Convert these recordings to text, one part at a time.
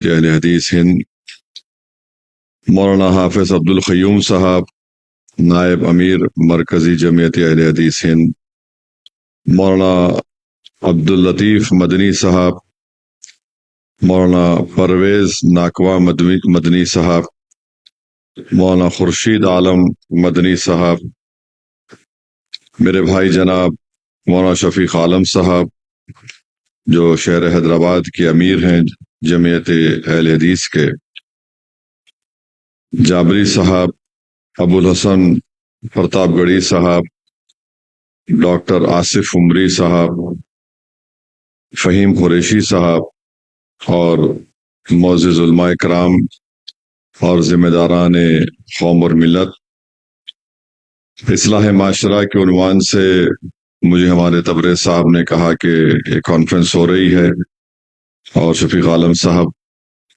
اہل حدیث ہند مولانا حافظ عبدالقیوم صاحب، نائب امیر مرکزی جمعیت اہل حدیث ہند، مولانا عبداللطیف مدنی صاحب، مولانا پرویز ناکوا مدنی صاحب، مولانا خورشید عالم مدنی صاحب، میرے بھائی جناب مولانا شفیق عالم صاحب جو شہر حیدرآباد کے امیر ہیں جمعیت اہل حدیث کے، جابری صاحب، ابو الحسن پرتاپ گڑھی صاحب، ڈاکٹر آصف عمری صاحب، فہیم قریشی صاحب اور معزز علماء کرام اور ذمہ داران قوم اور ملت، اصلاح معاشرہ کے عنوان سے مجھے ہمارے تبریز صاحب نے کہا کہ ایک کانفرنس ہو رہی ہے اور شفیق عالم صاحب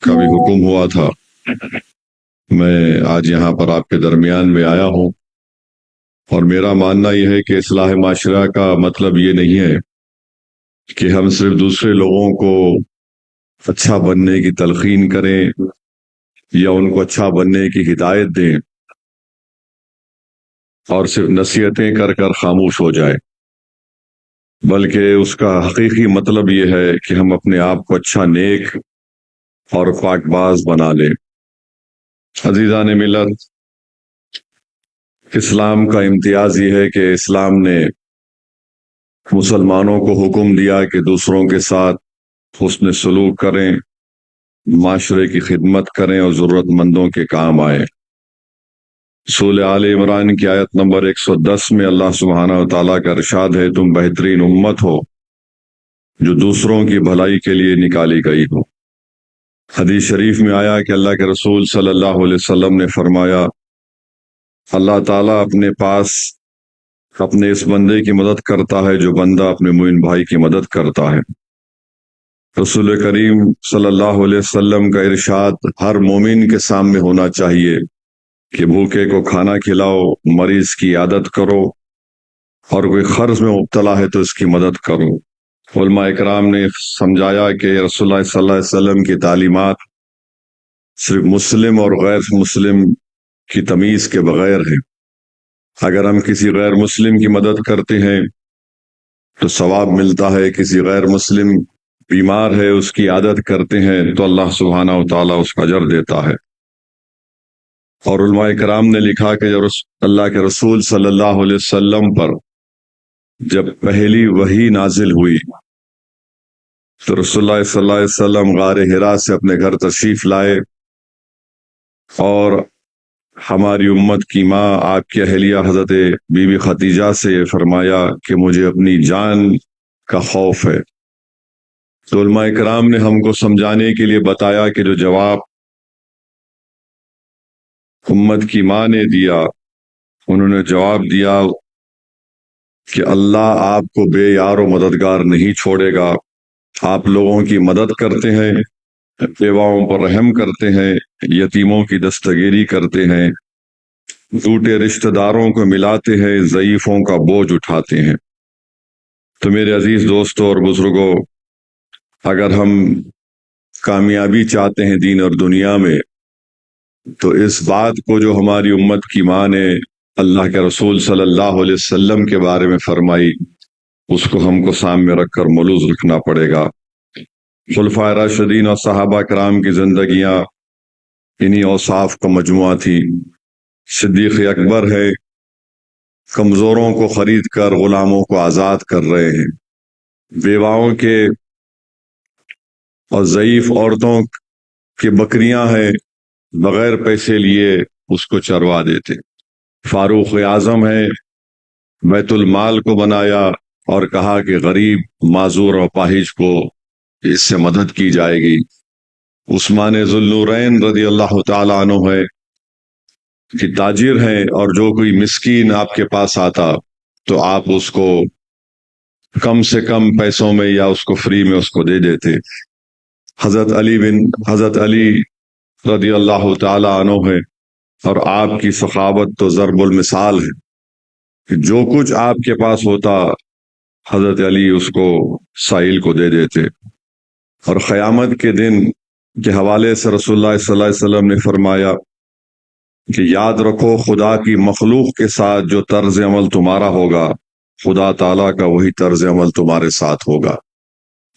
کا بھی حکم ہوا تھا۔ میں آج یہاں پر آپ کے درمیان میں آیا ہوں اور میرا ماننا یہ ہے کہ اصلاح معاشرہ کا مطلب یہ نہیں ہے کہ ہم صرف دوسرے لوگوں کو اچھا بننے کی تلقین کریں یا ان کو اچھا بننے کی ہدایت دیں اور صرف نصیحتیں کر کر خاموش ہو جائے، بلکہ اس کا حقیقی مطلب یہ ہے کہ ہم اپنے آپ کو اچھا، نیک اور پاک باز بنا لیں۔ عزیزان ملت، اسلام کا امتیاز یہ ہے کہ اسلام نے مسلمانوں کو حکم دیا کہ دوسروں کے ساتھ حسن سلوک کریں، معاشرے کی خدمت کریں اور ضرورت مندوں کے کام آئیں۔ سورہ آل عمران کی آیت نمبر 110 میں اللہ سبحانہ و تعالیٰ کا ارشاد ہے، تم بہترین امت ہو جو دوسروں کی بھلائی کے لیے نکالی گئی ہو۔ حدیث شریف میں آیا کہ اللہ کے رسول صلی اللہ علیہ وسلم نے فرمایا، اللہ تعالیٰ اپنے پاس اپنے اس بندے کی مدد کرتا ہے جو بندہ اپنے مومن بھائی کی مدد کرتا ہے۔ رسول کریم صلی اللہ علیہ وسلم کا ارشاد ہر مومن کے سامنے ہونا چاہیے کہ بھوکے کو کھانا کھلاؤ، مریض کی عیادت کرو اور کوئی قرض میں مبتلا ہے تو اس کی مدد کرو۔ علماء اکرام نے سمجھایا کہ رسول اللہ صلی اللہ علیہ وسلم کی تعلیمات صرف مسلم اور غیر مسلم کی تمیز کے بغیر ہیں۔ اگر ہم کسی غیر مسلم کی مدد کرتے ہیں تو ثواب ملتا ہے، کسی غیر مسلم بیمار ہے اس کی عیادت کرتے ہیں تو اللہ سبحانہ و تعالیٰ اس کا اجر دیتا ہے۔ اور علماء کرام نے لکھا کہ جب اللہ کے رسول صلی اللہ علیہ وسلم پر جب پہلی وحی نازل ہوئی تو رسول اللہ صلی اللہ علیہ وسلم غار حرا سے اپنے گھر تشریف لائے اور ہماری امت کی ماں آپ کی اہلیہ حضرت بی بی خدیجہ سے فرمایا کہ مجھے اپنی جان کا خوف ہے۔ تو علماء کرام نے ہم کو سمجھانے کے لیے بتایا کہ جو جواب امت کی ماں نے دیا، انہوں نے جواب دیا کہ اللہ آپ کو بے یار و مددگار نہیں چھوڑے گا، آپ لوگوں کی مدد کرتے ہیں، بیواؤں پر رحم کرتے ہیں، یتیموں کی دستگیری کرتے ہیں، ٹوٹے رشتہ داروں کو ملاتے ہیں، ضعیفوں کا بوجھ اٹھاتے ہیں۔ تو میرے عزیز دوستوں اور بزرگوں، اگر ہم کامیابی چاہتے ہیں دین اور دنیا میں تو اس بات کو جو ہماری امت کی ماں نے اللہ کے رسول صلی اللہ علیہ وسلم کے بارے میں فرمائی، اس کو ہم کو سامنے رکھ کر ملوز رکھنا پڑے گا۔ خلفائے راشدین اور صحابہ کرام کی زندگیاں انہی اوصاف کا مجموعہ تھی۔ صدیق اکبر ہے، کمزوروں کو خرید کر غلاموں کو آزاد کر رہے ہیں، بیواؤں کے اور ضعیف عورتوں کی بکریاں ہیں، بغیر پیسے لیے اس کو چروا دیتے۔ فاروق اعظم ہے، بیت المال کو بنایا اور کہا کہ غریب، معذور اور پاہج کو اس سے مدد کی جائے گی۔ عثمان ذو النورین رضی اللہ تعالیٰ عنہ ہے کہ تاجر ہیں اور جو کوئی مسکین آپ کے پاس آتا تو آپ اس کو کم سے کم پیسوں میں یا اس کو فری میں اس کو دے دیتے۔ حضرت علی رضی اللہ تعالیٰ عنہ ہے اور آپ کی سخاوت تو ضرب المثال ہے کہ جو کچھ آپ کے پاس ہوتا حضرت علی اس کو سائل کو دے دیتے۔ اور قیامت کے دن کے حوالے سے رسول اللہ صلی اللہ علیہ وسلم نے فرمایا کہ یاد رکھو خدا کی مخلوق کے ساتھ جو طرز عمل تمہارا ہوگا خدا تعالیٰ کا وہی طرز عمل تمہارے ساتھ ہوگا۔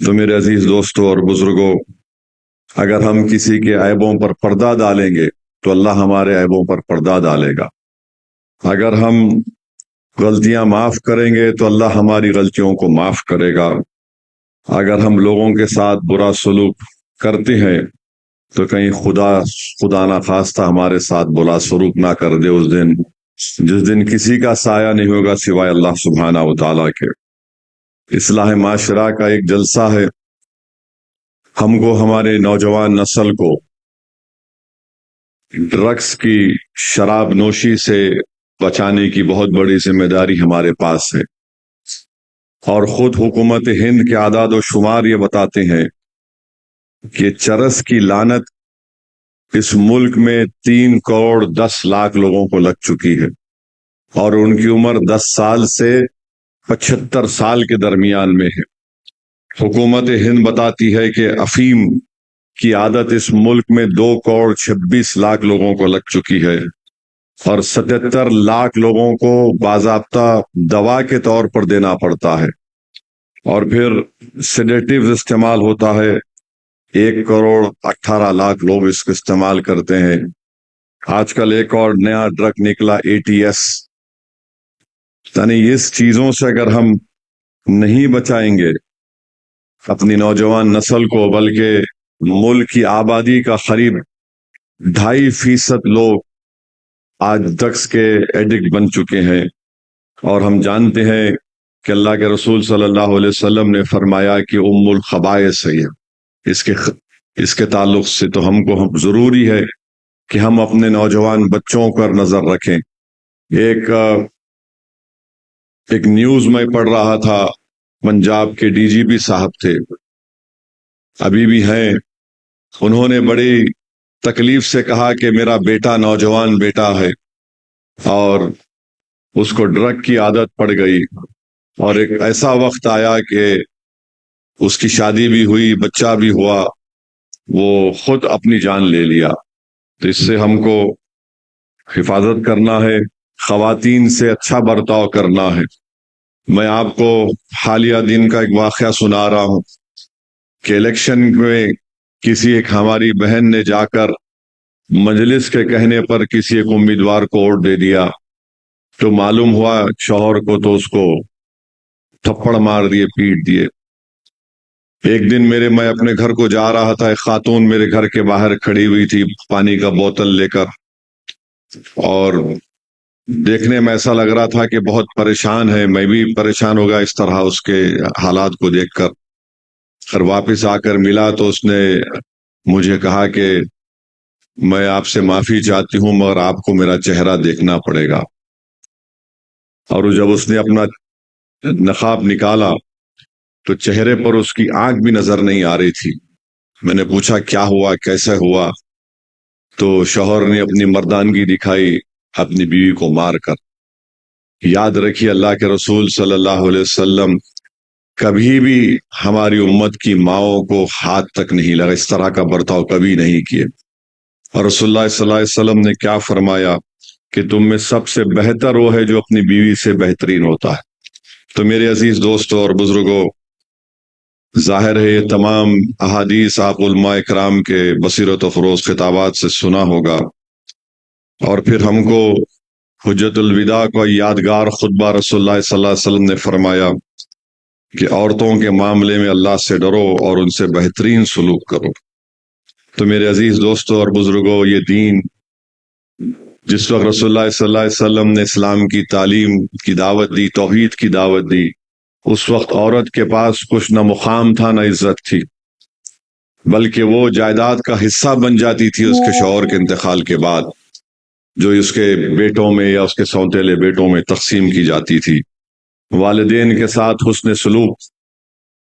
تو میرے عزیز دوستوں اور بزرگوں، اگر ہم کسی کے عیبوں پر پردہ ڈالیں گے تو اللہ ہمارے عیبوں پر پردہ ڈالے گا۔ اگر ہم غلطیاں معاف کریں گے تو اللہ ہماری غلطیوں کو معاف کرے گا۔ اگر ہم لوگوں کے ساتھ برا سلوک کرتے ہیں تو کہیں خدا نہ خواستہ ہمارے ساتھ برا سلوک نہ کر دے اس دن، جس دن کسی کا سایہ نہیں ہوگا سوائے اللہ سبحانہ و تعالیٰ کے۔ اصلاح معاشرہ کا ایک جلسہ ہے، ہم کو ہمارے نوجوان نسل کو ڈرگس کی، شراب نوشی سے بچانے کی بہت بڑی ذمہ داری ہمارے پاس ہے، اور خود حکومت ہند کے اعداد و شمار یہ بتاتے ہیں کہ چرس کی لعنت اس ملک میں 3 کروڑ 10 لاکھ لوگوں کو لگ چکی ہے، اور ان کی عمر 10 سال سے 75 سال کے درمیان میں ہے۔ حکومت ہند بتاتی ہے کہ افیم کی عادت اس ملک میں 2 کروڑ 26 لاکھ لوگوں کو لگ چکی ہے، اور 77 لاکھ لوگوں کو باضابطہ دوا کے طور پر دینا پڑتا ہے، اور پھر سیڈیٹیوز استعمال ہوتا ہے، 1 کروڑ 18 لاکھ لوگ اس کو استعمال کرتے ہیں۔ آج کل ایک اور نیا ڈرگ نکلا ATS، یعنی اس چیزوں سے اگر ہم نہیں بچائیں گے اپنی نوجوان نسل کو، بلکہ ملک کی آبادی کا قریب 2.5% لوگ آج ڈرگس کے ایڈکٹ بن چکے ہیں، اور ہم جانتے ہیں کہ اللہ کے رسول صلی اللہ علیہ وسلم نے فرمایا کہ الخبائث ہے اس کے تعلق سے تو ہم کو ضروری ہے کہ ہم اپنے نوجوان بچوں پر نظر رکھیں۔ ایک نیوز میں پڑھ رہا تھا، پنجاب کے DGP صاحب تھے، ابھی بھی ہیں، انہوں نے بڑی تکلیف سے کہا کہ میرا بیٹا نوجوان بیٹا ہے اور اس کو ڈرگ کی عادت پڑ گئی، اور ایک ایسا وقت آیا کہ اس کی شادی بھی ہوئی، بچہ بھی ہوا، وہ خود اپنی جان لے لیا۔ تو اس سے ہم کو حفاظت کرنا ہے، خواتین سے اچھا برتاؤ کرنا ہے۔ میں آپ کو حالیہ دن کا ایک واقعہ سنا رہا ہوں کہ الیکشن میں کسی ایک ہماری بہن نے جا کر مجلس کے کہنے پر کسی ایک امیدوار کو ووٹ دے دیا، تو معلوم ہوا شوہر کو تو اس کو تھپڑ مار دیے، پیٹ دیے۔ ایک دن میں اپنے گھر کو جا رہا تھا، ایک خاتون میرے گھر کے باہر کھڑی ہوئی تھی پانی کا بوتل لے کر، اور دیکھنے میں ایسا لگ رہا تھا کہ بہت پریشان ہے، میں بھی پریشان ہو گیا اس طرح اس کے حالات کو دیکھ کر۔ پھر واپس آ کر ملا تو اس نے مجھے کہا کہ میں آپ سے معافی چاہتی ہوں مگر آپ کو میرا چہرہ دیکھنا پڑے گا۔ اور جب اس نے اپنا نقاب نکالا تو چہرے پر اس کی آنکھ بھی نظر نہیں آ رہی تھی۔ میں نے پوچھا کیا ہوا، کیسے ہوا؟ تو شوہر نے اپنی مردانگی دکھائی اپنی بیوی کو مار کر۔ یاد رکھیے اللہ کے رسول صلی اللہ علیہ وسلم کبھی بھی ہماری امت کی ماؤں کو ہاتھ تک نہیں لگا، اس طرح کا برتاؤ کبھی نہیں کیے۔ اور رسول اللہ صلی اللہ علیہ وسلم نے کیا فرمایا کہ تم میں سب سے بہتر وہ ہے جو اپنی بیوی سے بہترین ہوتا ہے۔ تو میرے عزیز دوستوں اور بزرگوں، ظاہر ہے یہ تمام احادیث آپ علماء اکرام کے بصیرت و فروز خطابات سے سنا ہوگا، اور پھر ہم کو حجت الوداع کو یادگار خطبہ رسول اللہ صلی اللہ علیہ وسلم نے فرمایا کہ عورتوں کے معاملے میں اللہ سے ڈرو اور ان سے بہترین سلوک کرو۔ تو میرے عزیز دوستوں اور بزرگوں، یہ دین جس وقت رسول اللہ صلی اللہ علیہ وسلم نے اسلام کی تعلیم کی دعوت دی، توحید کی دعوت دی، اس وقت عورت کے پاس کچھ نہ مقام تھا نہ عزت تھی، بلکہ وہ جائیداد کا حصہ بن جاتی تھی اس کے شوہر کے انتقال کے بعد، جو اس کے بیٹوں میں یا اس کے سوتیلے بیٹوں میں تقسیم کی جاتی تھی۔ والدین کے ساتھ حسن سلوک،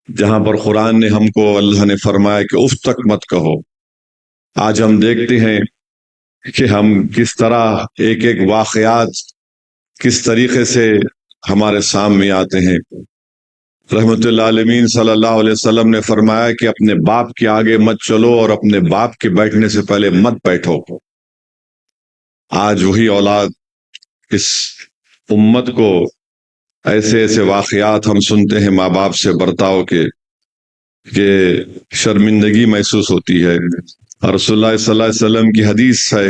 جہاں پر قرآن نے ہم کو، اللہ نے فرمایا کہ اف تک مت کہو، آج ہم دیکھتے ہیں کہ ہم کس طرح ایک ایک واقعات کس طریقے سے ہمارے سامنے آتے ہیں۔ رحمت اللہ عالمین صلی اللہ علیہ وسلم نے فرمایا کہ اپنے باپ کے آگے مت چلو اور اپنے باپ کے بیٹھنے سے پہلے مت بیٹھو۔ آج وہی اولاد اس امت کو ایسے ایسے واقعات ہم سنتے ہیں ماں باپ سے برتاؤ کے کہ شرمندگی محسوس ہوتی ہے۔ اور رسول اللہ صلی اللہ علیہ وسلم کی حدیث ہے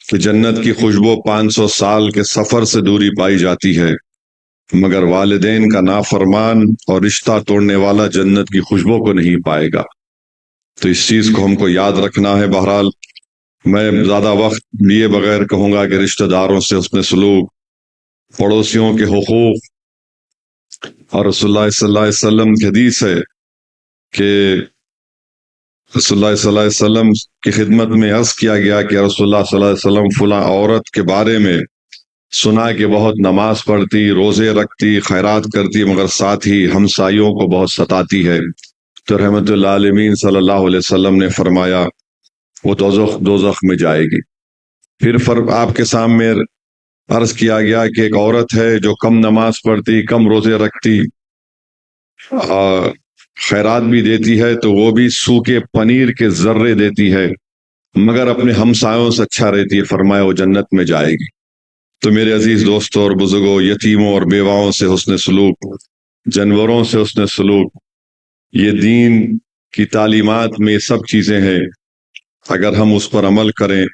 کہ جنت کی خوشبو 500 سال کے سفر سے دوری پائی جاتی ہے، مگر والدین کا نافرمان اور رشتہ توڑنے والا جنت کی خوشبو کو نہیں پائے گا۔ تو اس چیز کو ہم کو یاد رکھنا ہے۔ بہرحال میں زیادہ وقت لیے بغیر کہوں گا کہ رشتہ داروں سے حسن سلوک، پڑوسیوں کے حقوق، اور رسول اللہ صلی اللہ علیہ وسلم کی حدیث ہے کہ رسول اللہ صلی اللہ علیہ وسلم کی خدمت میں عرض کیا گیا کہ رسول اللہ صلی اللہ علیہ وسلم فلاں عورت کے بارے میں سنا کہ بہت نماز پڑھتی، روزے رکھتی، خیرات کرتی، مگر ساتھ ہی ہمسایوں کو بہت ستاتی ہے۔ تو رحمت اللہ عالمین صلی اللہ علیہ وسلم نے فرمایا وہ دوزخ میں جائے گی۔ پھر آپ کے سامنے عرض کیا گیا کہ ایک عورت ہے جو کم نماز پڑھتی، کم روزے رکھتی، خیرات بھی دیتی ہے، تو وہ بھی سوکھے پنیر کے ذرے دیتی ہے، مگر اپنے ہمسایوں سے اچھا رہتی ہے، فرمایا وہ جنت میں جائے گی۔ تو میرے عزیز دوستوں اور بزرگوں، یتیموں اور بیواؤں سے حسن سلوک، جانوروں سے حسن سلوک، یہ دین کی تعلیمات میں سب چیزیں ہیں۔ اگر ہم اس پر عمل کریں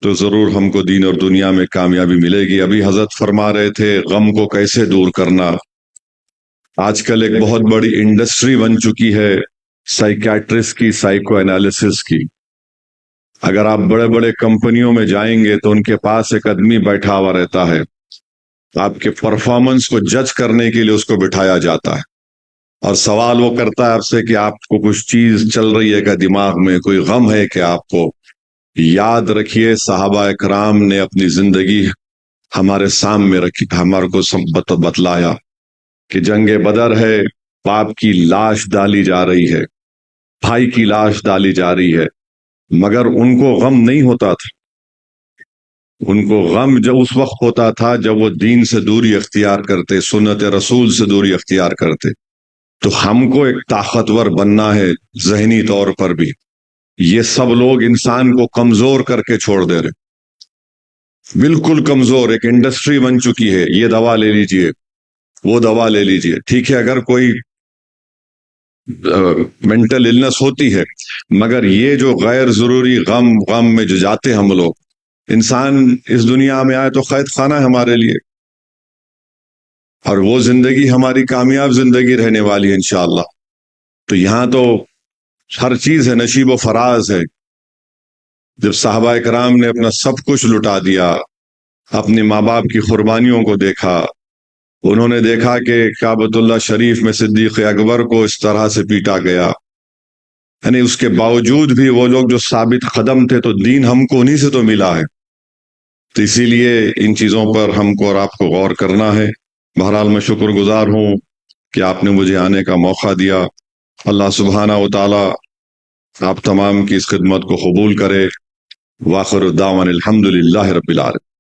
تو ضرور ہم کو دین اور دنیا میں کامیابی ملے گی۔ ابھی حضرت فرما رہے تھے غم کو کیسے دور کرنا۔ آج کل ایک بہت بڑی انڈسٹری بن چکی ہے سائیکیٹرسٹ کی، سائیکو انالیسس کی۔ اگر آپ بڑے بڑے کمپنیوں میں جائیں گے تو ان کے پاس ایک آدمی بیٹھا ہوا رہتا ہے، آپ کے پرفارمنس کو جج کرنے کے لیے اس کو بٹھایا جاتا ہے، اور سوال وہ کرتا ہے آپ سے کہ آپ کو کچھ چیز چل رہی ہے کہ دماغ میں کوئی غم ہے کہ آپ کو؟ یاد رکھیے صحابہ اکرام نے اپنی زندگی ہمارے سامنے رکھی، ہمارے کو بتلایا کہ جنگ بدر ہے، باپ کی لاش ڈالی جا رہی ہے، بھائی کی لاش ڈالی جا رہی ہے، مگر ان کو غم نہیں ہوتا تھا۔ ان کو غم جب اس وقت ہوتا تھا جب وہ دین سے دوری اختیار کرتے، سنت رسول سے دوری اختیار کرتے۔ تو ہم کو ایک طاقتور بننا ہے ذہنی طور پر بھی۔ یہ سب لوگ انسان کو کمزور کر کے چھوڑ دے رہے، بالکل کمزور۔ ایک انڈسٹری بن چکی ہے، یہ دوا لے لیجئے، وہ دوا لے لیجئے۔ ٹھیک ہے اگر کوئی مینٹل النس ہوتی ہے، مگر یہ جو غیر ضروری غم میں جو جاتے ہم لوگ، انسان اس دنیا میں آئے تو قید خانہ ہے ہمارے لیے، اور وہ زندگی ہماری کامیاب زندگی رہنے والی ہے انشاءاللہ۔ تو یہاں تو ہر چیز ہے، نشیب و فراز ہے۔ جب صحابہ کرام نے اپنا سب کچھ لٹا دیا، اپنے ماں باپ کی قربانیوں کو دیکھا، انہوں نے دیکھا کہ کعبۃ اللہ شریف میں صدیق اکبر کو اس طرح سے پیٹا گیا، یعنی اس کے باوجود بھی وہ لوگ جو ثابت قدم تھے، تو دین ہم کو انہی سے تو ملا ہے۔ تو اسی لیے ان چیزوں پر ہم کو اور آپ کو غور کرنا ہے۔ بہرحال میں شکر گزار ہوں کہ آپ نے مجھے آنے کا موقع دیا۔ اللہ سبحانہ و تعالی آپ تمام کی اس خدمت کو قبول کرے۔ وآخر دعوانا الحمدللہ رب العالمین۔